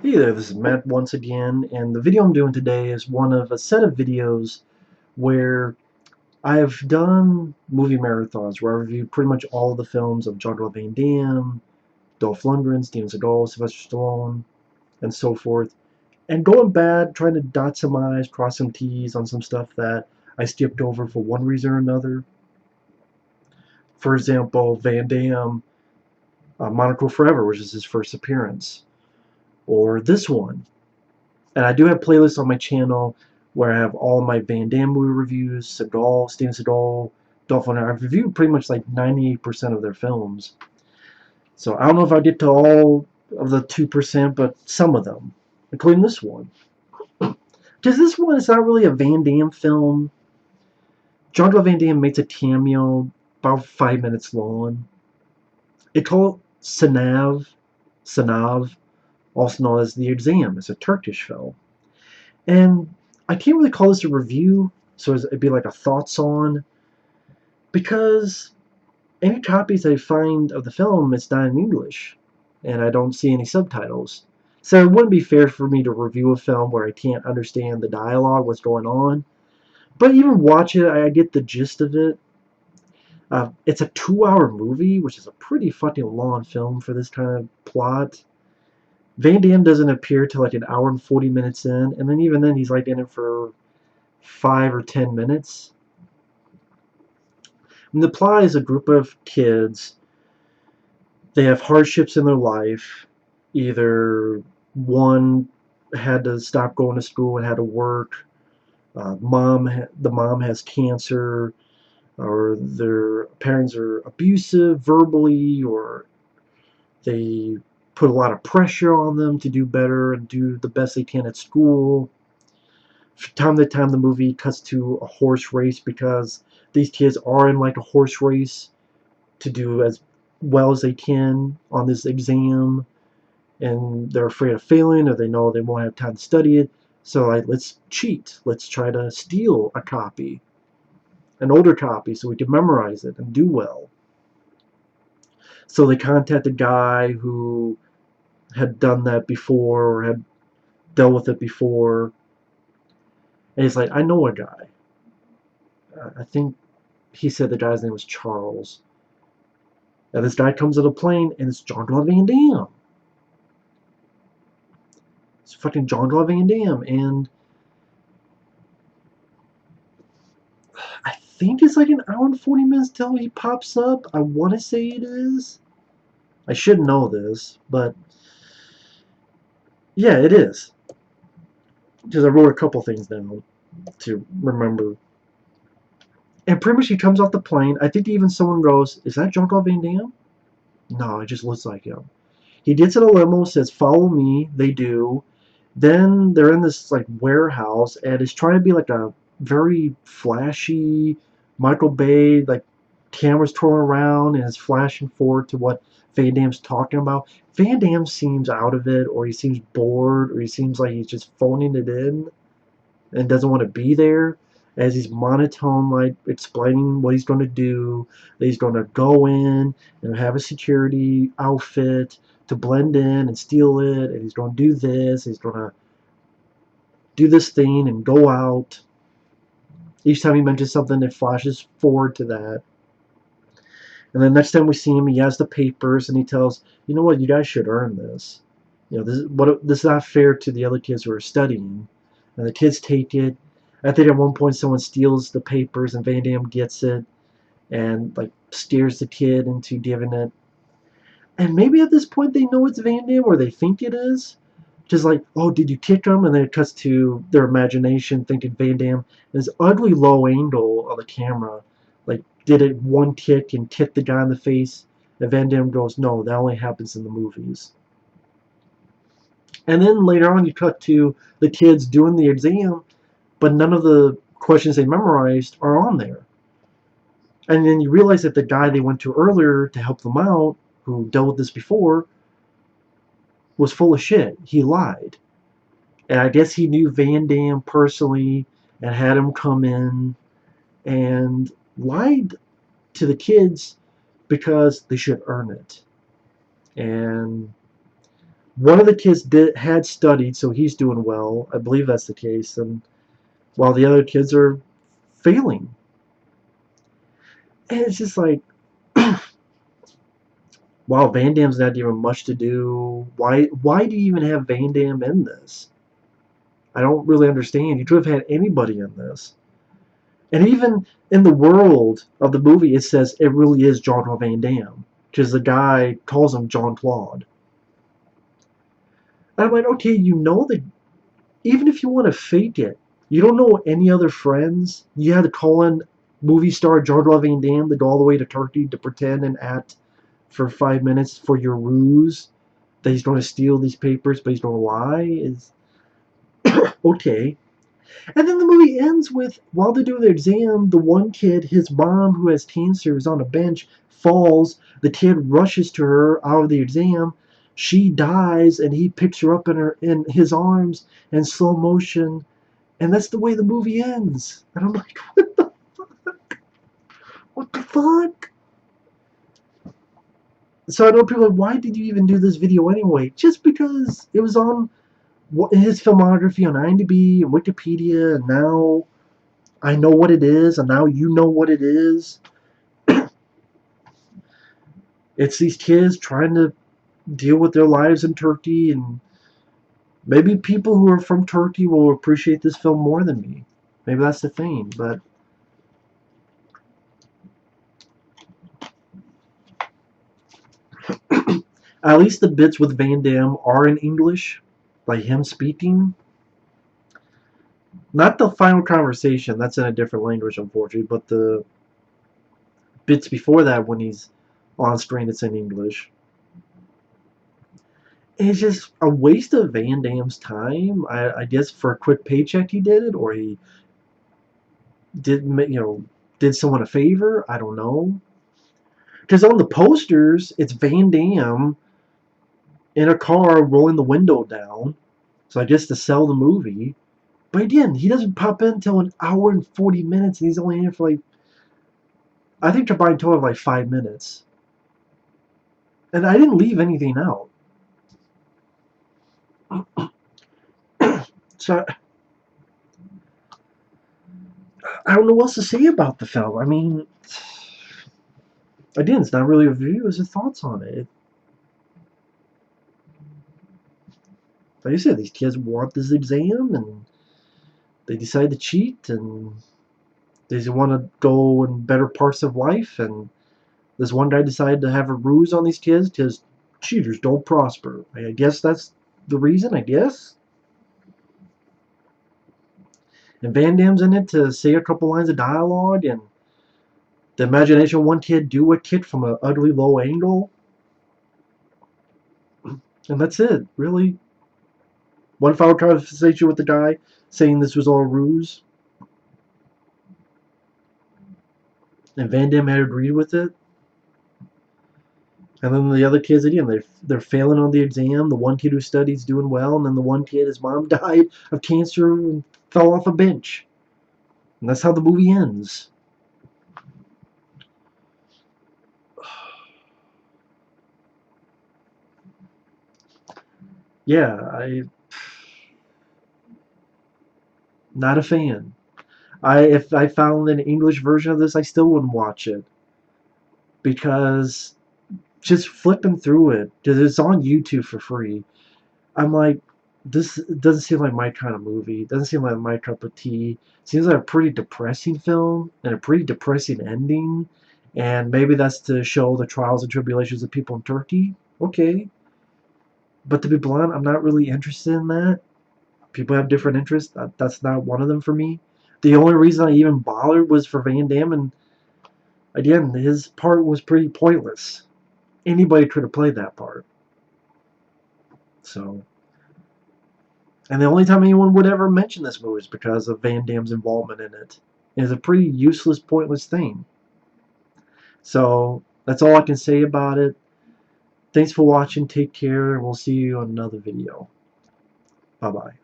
Hey there, this is Matt once again, and the video I'm doing today is one of a set of videos where I've done movie marathons where I reviewed pretty much all of the films of Jean-Claude Van Damme, Dolph Lundgren, Steven Seagal, Sylvester Stallone, and so forth. And going back, trying to dot some I's, cross some T's on some stuff that I skipped over for one reason or another. For example, Van Damme, Monaco Forever, which is his first appearance. Or this one, and I do have playlists on my channel where I have all my Van Damme movie reviews, Seagal, Steven Seagal, Dolph Lundgren. I've reviewed pretty much like 98% of their films. So I don't know if I get to all of the 2%, but some of them, including this one. Because this one is not really a Van Damme film. Jean-Claude Van Damme makes a cameo about 5 minutes long. It's called Sınav, also known as The Exam. It's a Turkish film. And I can't really call this a review, so it'd be like a thoughts on, because any copies I find of the film, it's not in English, and I don't see any subtitles. So it wouldn't be fair for me to review a film where I can't understand the dialogue, what's going on. But even watch it, I get the gist of it. It's a 2-hour movie, which is a pretty fucking long film for this kind of plot. Van Damme doesn't appear till like an hour and 40 minutes in, and then even then he's like in it for 5 or 10 minutes. And the plot is a group of kids. They have hardships in their life. Either one had to stop going to school and had to work. The mom has cancer, or their parents are abusive verbally, or they put a lot of pressure on them to do better and do the best they can at school. From time to time, the movie cuts to a horse race because these kids are in like a horse race to do as well as they can on this exam, and they're afraid of failing, or they know they won't have time to study it. So like, let's cheat. Let's try to steal a copy, an older copy, so we can memorize it and do well. So they contact a guy who had done that before or had dealt with it before, and he's like, I know a guy. I think he said the guy's name was Charles. And this guy comes on a plane, and it's Jean-Claude Van Damme. It's fucking Jean-Claude Van Damme, and I think it's like an hour and 40 minutes till he pops up. I want to say it is. I should know this, but yeah, it is. Because I wrote a couple things down to remember. And pretty much he comes off the plane. I think even someone goes, is that Jean-Claude Van Damme? No, it just looks like him. He gets in a limo, says, follow me. They do. Then they're in this like warehouse, and it's trying to be like a very flashy Michael Bay, like cameras twirling around and it's flashing forward to what Van Damme's talking about. Van Damme seems out of it, or he seems bored, or he seems like he's just phoning it in and doesn't want to be there, as he's monotone, like explaining what he's going to do. That he's going to go in and have a security outfit to blend in and steal it, and he's going to do this, he's going to do this thing and go out. Each time he mentions something, it flashes forward to that. And then next time we see him, he has the papers and he tells, you know what, you guys should earn this. You know, this is not fair to the other kids who are studying. And the kids take it. I think at one point someone steals the papers and Van Damme gets it and like steers the kid into giving it. And maybe at this point they know it's Van Damme, or they think it is. Just like, oh, did you kick him? And then it cuts to their imagination thinking Van Damme. This ugly low angle of the camera, like, did it one kick and kick the guy in the face? And Van Damme goes, no, that only happens in the movies. And then later on you cut to the kids doing the exam, but none of the questions they memorized are on there. And then you realize that the guy they went to earlier to help them out, who dealt with this before, was full of shit. He lied. And I guess he knew Van Damme personally and had him come in and lied to the kids because they should earn it. And One of the kids had studied, so he's doing well. I believe that's the case, and while the other kids are failing. And it's just like, wow, Van Damme's not even much to do. Why do you even have Van Damme in this? I don't really understand. You could have had anybody in this. And even in the world of the movie, it says it really is Jean-Claude Van Damme. Because the guy calls him Jean-Claude. And I'm like, okay, you know that even if you want to fake it, you don't know any other friends. You had to call in movie star Jean-Claude Van Damme to go all the way to Turkey to pretend and act for 5 minutes for your ruse that he's going to steal these papers, but he's going to lie. Is okay. And then the movie ends with, while they're doing their exam, the one kid, his mom, who has cancer, is on a bench, falls. The kid rushes to her out of the exam. She dies, and he picks her up in his arms in slow motion. And that's the way the movie ends. And I'm like, what the fuck? What the fuck? So I know people are like, why did you even do this video anyway? Just because it was on his filmography on IMDb and Wikipedia, and now I know what it is, and now you know what it is. It's these kids trying to deal with their lives in Turkey, and maybe people who are from Turkey will appreciate this film more than me. Maybe that's the thing, but at least the bits with Van Damme are in English, like him speaking. Not the final conversation, that's in a different language, unfortunately, but the bits before that when he's on screen, it's in English. It's just a waste of Van Damme's time. I guess for a quick paycheck he did it, or he did someone a favor. I don't know. Because on the posters, it's Van Damme in a car rolling the window down. So I guess to sell the movie. But again, he doesn't pop in until an hour and 40 minutes, and he's only in for like, I think combined total of like 5 minutes. And I didn't leave anything out. So I don't know what else to say about the film. I mean, again, it's not really a review, it's just thoughts on it. Like I said, these kids want this exam, and they decide to cheat, and they just want to go in better parts of life, and this one guy decided to have a ruse on these kids because cheaters don't prosper. I guess that's the reason, I guess. And Van Damme's in it to say a couple lines of dialogue, and the imagination of one kid do a kick from an ugly low angle. And that's it, really. One final conversation with the guy saying this was all a ruse. And Van Damme had agreed with it. And then the other kids, again, they're failing on the exam. The one kid who studied's doing well, and then the one kid, his mom died of cancer and fell off a bench. And that's how the movie ends. Yeah, not a fan. If I found an English version of this, I still wouldn't watch it because just flipping through it, because it's on YouTube for free. I'm like, this doesn't seem like my kind of movie. It doesn't seem like my cup of tea. It seems like a pretty depressing film and a pretty depressing ending. And maybe that's to show the trials and tribulations of people in Turkey. Okay. But to be blunt, I'm not really interested in that. People have different interests. That's not one of them for me. The only reason I even bothered was for Van Damme, and again, his part was pretty pointless. Anybody could have played that part. So, and the only time anyone would ever mention this movie is because of Van Damme's involvement in it. It's a pretty useless, pointless thing. So, that's all I can say about it. Thanks for watching. Take care, and we'll see you on another video. Bye-bye.